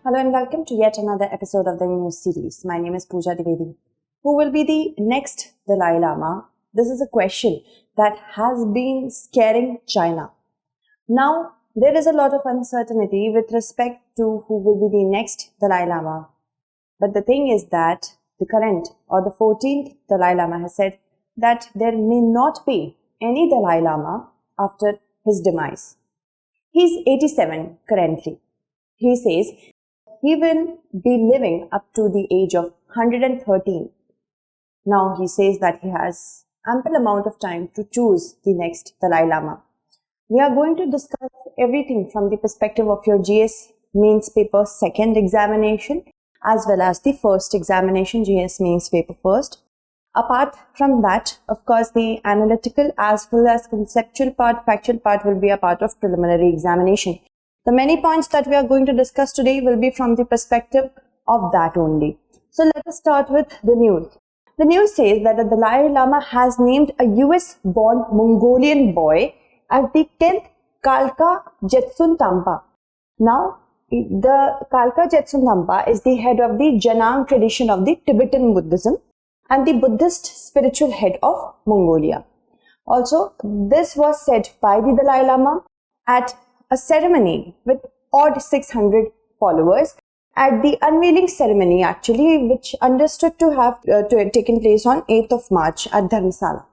Hello and welcome to yet another episode of the new series. My name is Pooja Dwivedi. Who will be the next Dalai Lama? This is a question that has been scaring China. Now, there is a lot of uncertainty with respect to who will be the next Dalai Lama. But the thing is that the current or the 14th Dalai Lama has said that there may not be any Dalai Lama after his demise. He's 87 currently. He says he will be living up to the age of 113. Now he says that he has ample amount of time to choose the next Dalai Lama. We are going to discuss everything from the perspective of your GS mains paper second examination as well as the first examination, GS mains paper first. Apart from that, of course, the analytical as well as conceptual part, factual part will be a part of preliminary examination. The many points that we are going to discuss today will be from the perspective of that only. So let us start with the news. The news says that the Dalai Lama has named a US-born Mongolian boy as the 10th Khalkha Jetsun Dhampa. Now, the Khalkha Jetsun Dhampa is the head of the Janang tradition of the Tibetan Buddhism and the Buddhist spiritual head of Mongolia. Also, this was said by the Dalai Lama at a ceremony with odd 600 followers at the unveiling ceremony actually, which understood to have taken place on 8th of March at Dharamsala.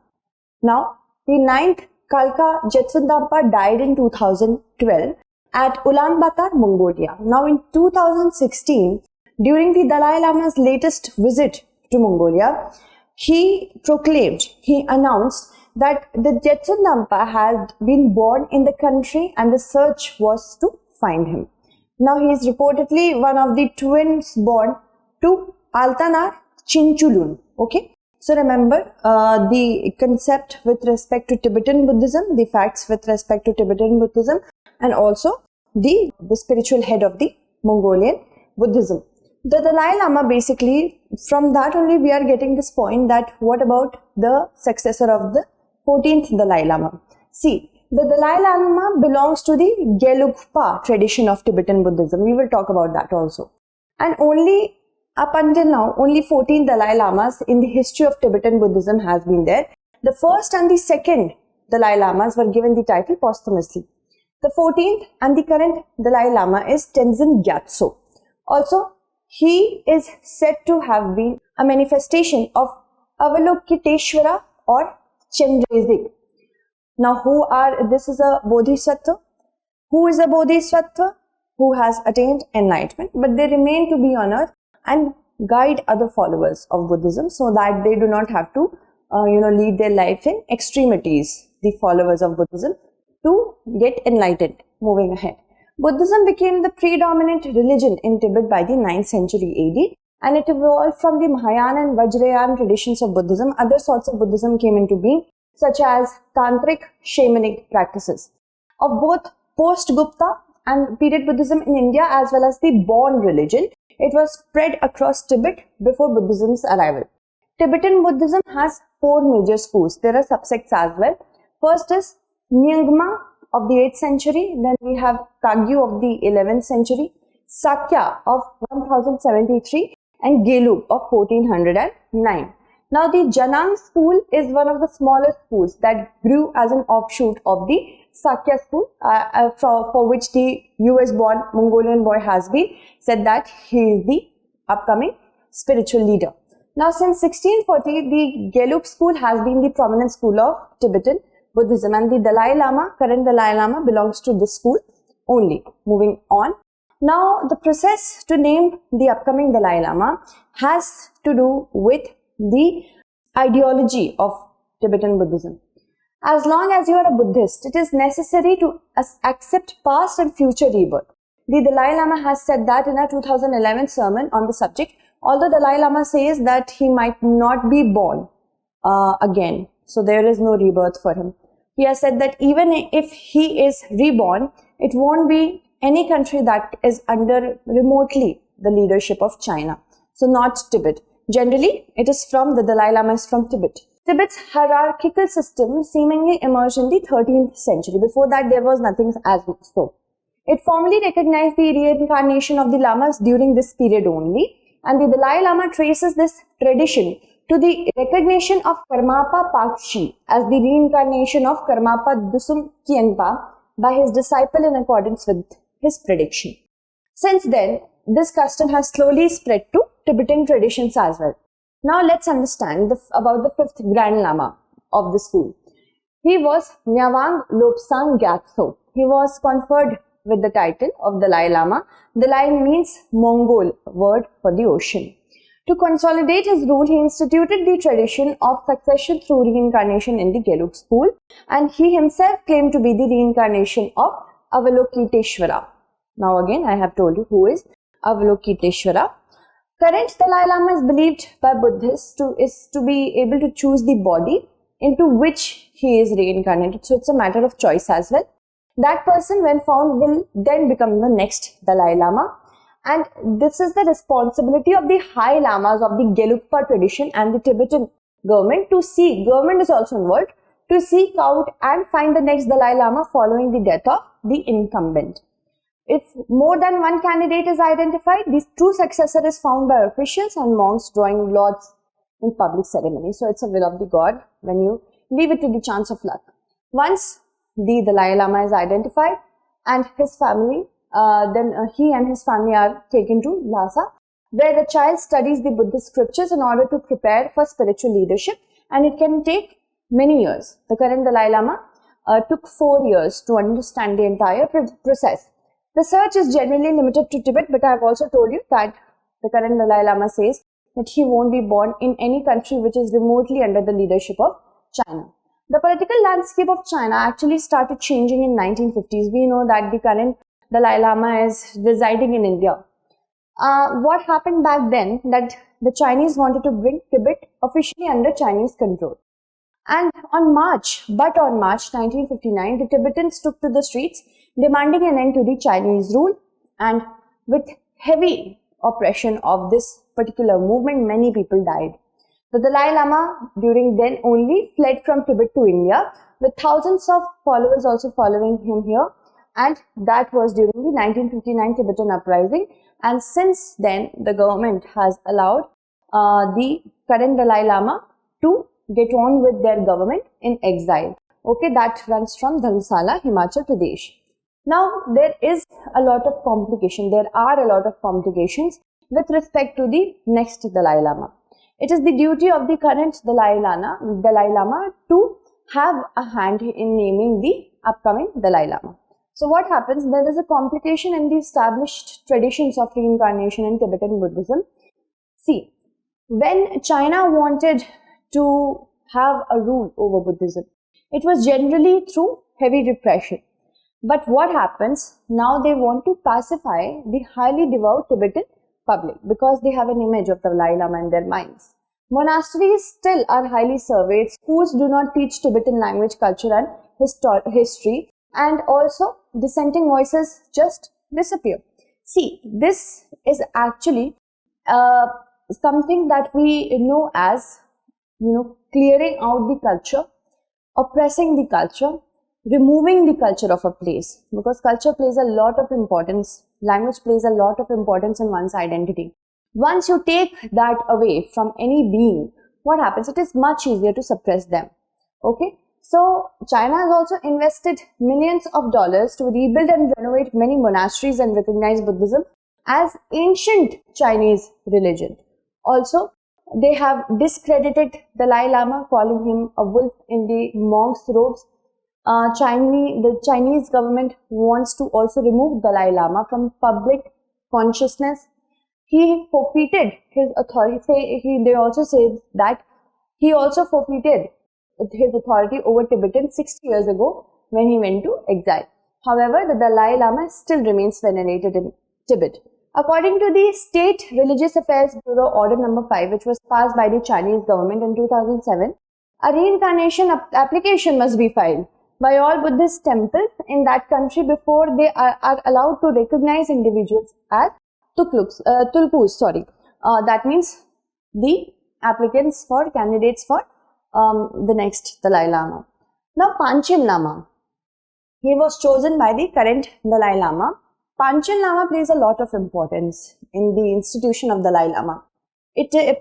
Now, the 9th Khalkha Jetsun Dhampa died in 2012 at Ulaanbaatar, Mongolia. Now, in 2016, during the Dalai Lama's latest visit to Mongolia, he announced that the Jetsun Dhampa had been born in the country and the search was to find him. Now he is reportedly one of the twins born to Altanar Chinchulun. Okay. So remember the concept with respect to Tibetan Buddhism, the facts with respect to Tibetan Buddhism, and also the spiritual head of the Mongolian Buddhism. The Dalai Lama, basically, from that only we are getting this point that what about the successor of the 14th Dalai Lama? See, the Dalai Lama belongs to the Gelugpa tradition of Tibetan Buddhism. We will talk about that also. And only up until now, only 14 Dalai Lamas in the history of Tibetan Buddhism has been there. The first and the second Dalai Lamas were given the title posthumously. The 14th and the current Dalai Lama is Tenzin Gyatso. Also, he is said to have been a manifestation of Avalokiteshvara or 𝐶𝐸. Now, this is a Bodhisattva. Who is a Bodhisattva? Who has attained enlightenment, but they remain to be on earth and guide other followers of Buddhism so that they do not have to, lead their life in extremities, the followers of Buddhism, to get enlightened, moving ahead. Buddhism became the predominant religion in Tibet by the 9th century AD. And it evolved from the Mahayana and Vajrayana traditions of Buddhism. Other sorts of Buddhism came into being, such as tantric shamanic practices. Of both post-Gupta and period Buddhism in India as well as the born religion, it was spread across Tibet before Buddhism's arrival. Tibetan Buddhism has 4 major schools. There are subsects as well. First is Nyingma of the 8th century. Then we have Kagyu of the 11th century, Sakya of 1073, and Gelug of 1409. Now, the Janang school is one of the smallest schools that grew as an offshoot of the Sakya school, for which the US-born Mongolian boy has been said that he is the upcoming spiritual leader. Now, since 1640, the Gelug school has been the prominent school of Tibetan Buddhism, and the Dalai Lama, current Dalai Lama, belongs to this school only. Moving on. Now, the process to name the upcoming Dalai Lama has to do with the ideology of Tibetan Buddhism. As long as you are a Buddhist, it is necessary to accept past and future rebirth. The Dalai Lama has said that in a 2011 sermon on the subject, although Dalai Lama says that he might not be born again, so there is no rebirth for him. He has said that even if he is reborn, it won't be any country that is under remotely the leadership of China. So not Tibet. Generally, it is from the Dalai Lama is from Tibet. Tibet's hierarchical system seemingly emerged in the 13th century. Before that, there was nothing as so. It formally recognized the reincarnation of the lamas during this period only, and the Dalai Lama traces this tradition to the recognition of Karmapa Pakshi as the reincarnation of Karmapa Dusum Khyentse by his disciple in accordance with his prediction. Since then, this custom has slowly spread to Tibetan traditions as well. Now let's understand about the fifth Grand Lama of the school. He was Nyawang Lobsang Gyatso. He was conferred with the title of Dalai Lama. Dalai means Mongol word for the ocean. To consolidate his rule, he instituted the tradition of succession through reincarnation in the Gelug school, and he himself claimed to be the reincarnation of Avalokiteshvara. Now again, I have told you who is Avalokiteshvara. Current Dalai Lama is believed by Buddhists to be able to choose the body into which he is reincarnated. So it's a matter of choice as well. That person, when found, will then become the next Dalai Lama. And this is the responsibility of the high lamas of the Gelugpa tradition and the Tibetan government government is also involved, to seek out and find the next Dalai Lama following the death of the incumbent. If more than one candidate is identified, the true successor is found by officials and monks drawing lots in public ceremony. So it's a will of the God when you leave it to the chance of luck. Once the Dalai Lama is identified and his family, then he and his family are taken to Lhasa, where the child studies the Buddhist scriptures in order to prepare for spiritual leadership, and it can take many years. The current Dalai Lama took 4 years to understand the entire process. The search is generally limited to Tibet, but I have also told you that the current Dalai Lama says that he won't be born in any country which is remotely under the leadership of China. The political landscape of China actually started changing in 1950s. We know that the current Dalai Lama is residing in India. What happened back then, that the Chinese wanted to bring Tibet officially under Chinese control. And on March 1959, the Tibetans took to the streets demanding an end to the Chinese rule, and with heavy oppression of this particular movement, many people died. The Dalai Lama during then only fled from Tibet to India, with thousands of followers also following him here, and that was during the 1959 Tibetan uprising. And since then, the government has allowed the current Dalai Lama to get on with their government in exile. Okay, that runs from Dharamsala, Himachal Pradesh. Now, there are a lot of complications with respect to the next Dalai Lama. It is the duty of the current Dalai Lama to have a hand in naming the upcoming Dalai Lama. So what happens? There is a complication in the established traditions of reincarnation in Tibetan Buddhism. See, when China wanted to have a rule over Buddhism, it was generally through heavy repression. But what happens? Now they want to pacify the highly devout Tibetan public because they have an image of the Dalai Lama in their minds. Monasteries still are highly surveyed. Schools do not teach Tibetan language, culture and history, and also dissenting voices just disappear. See, this is actually something that we know as, clearing out the culture, oppressing the culture, removing the culture of a place, because culture plays a lot of importance, language plays a lot of importance in one's identity. Once you take that away from any being, what happens? It is much easier to suppress them. Okay, so China has also invested millions of dollars to rebuild and renovate many monasteries and recognize Buddhism as ancient Chinese religion. Also, they have discredited Dalai Lama, calling him a wolf in the monk's robes. The Chinese government wants to also remove Dalai Lama from public consciousness. He forfeited his authority. They also say that he also forfeited his authority over Tibetan 60 years ago when he went to exile. However, the Dalai Lama still remains venerated in Tibet. According to the State Religious Affairs Bureau Order No. 5, which was passed by the Chinese government in 2007, a reincarnation application must be filed by all Buddhist temples in that country before they are allowed to recognize individuals as tulkus. That means the candidates for the next Dalai Lama. Now, Panchen Lama. He was chosen by the current Dalai Lama Panchen Lama plays a lot of importance in the institution of Dalai Lama.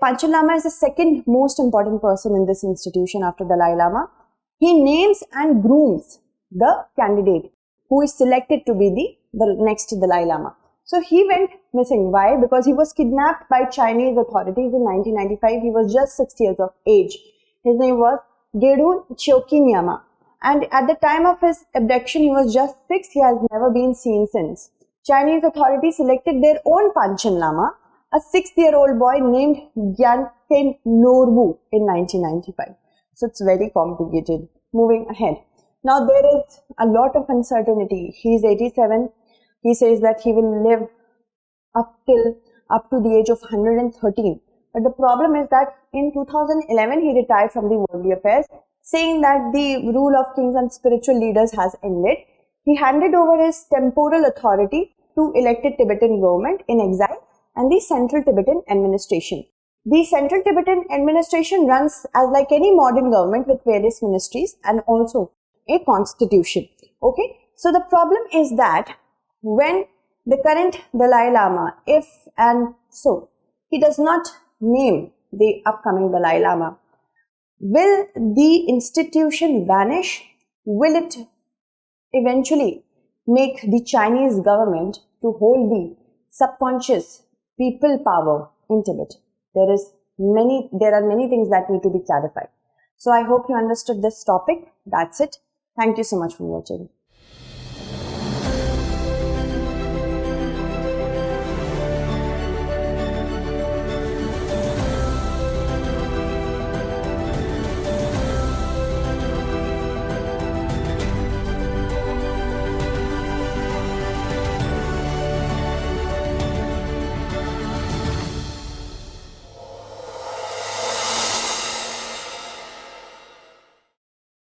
Panchen Lama is the second most important person in this institution after Dalai Lama. He names and grooms the candidate who is selected to be the next Dalai Lama. So he went missing. Why? Because he was kidnapped by Chinese authorities in 1995. He was just 6 years of age. His name was 𝐷𝐤𝐻𝐒 𝐏𝐫𝐞𝐤. And at the time of his abduction, he was just 6. He has never been seen since. Chinese authorities selected their own Panchen Lama, a 6-year-old boy named Gyaltsen Norbu in 1995. So it's very complicated. Moving ahead. Now there is a lot of uncertainty. He is 87. He says that he will live up to the age of 113. But the problem is that in 2011 he retired from the worldly affairs, saying that the rule of kings and spiritual leaders has ended. He handed over his temporal authority to elected Tibetan government in exile and the Central Tibetan Administration. The Central Tibetan Administration runs as like any modern government with various ministries and also a constitution. Okay, so the problem is that when the current Dalai Lama, he does not name the upcoming Dalai Lama, will the institution vanish? Will it eventually make the Chinese government to hold the subconscious people power in Tibet? There are many things that need to be clarified. So I hope you understood this topic. That's it. Thank you so much for watching.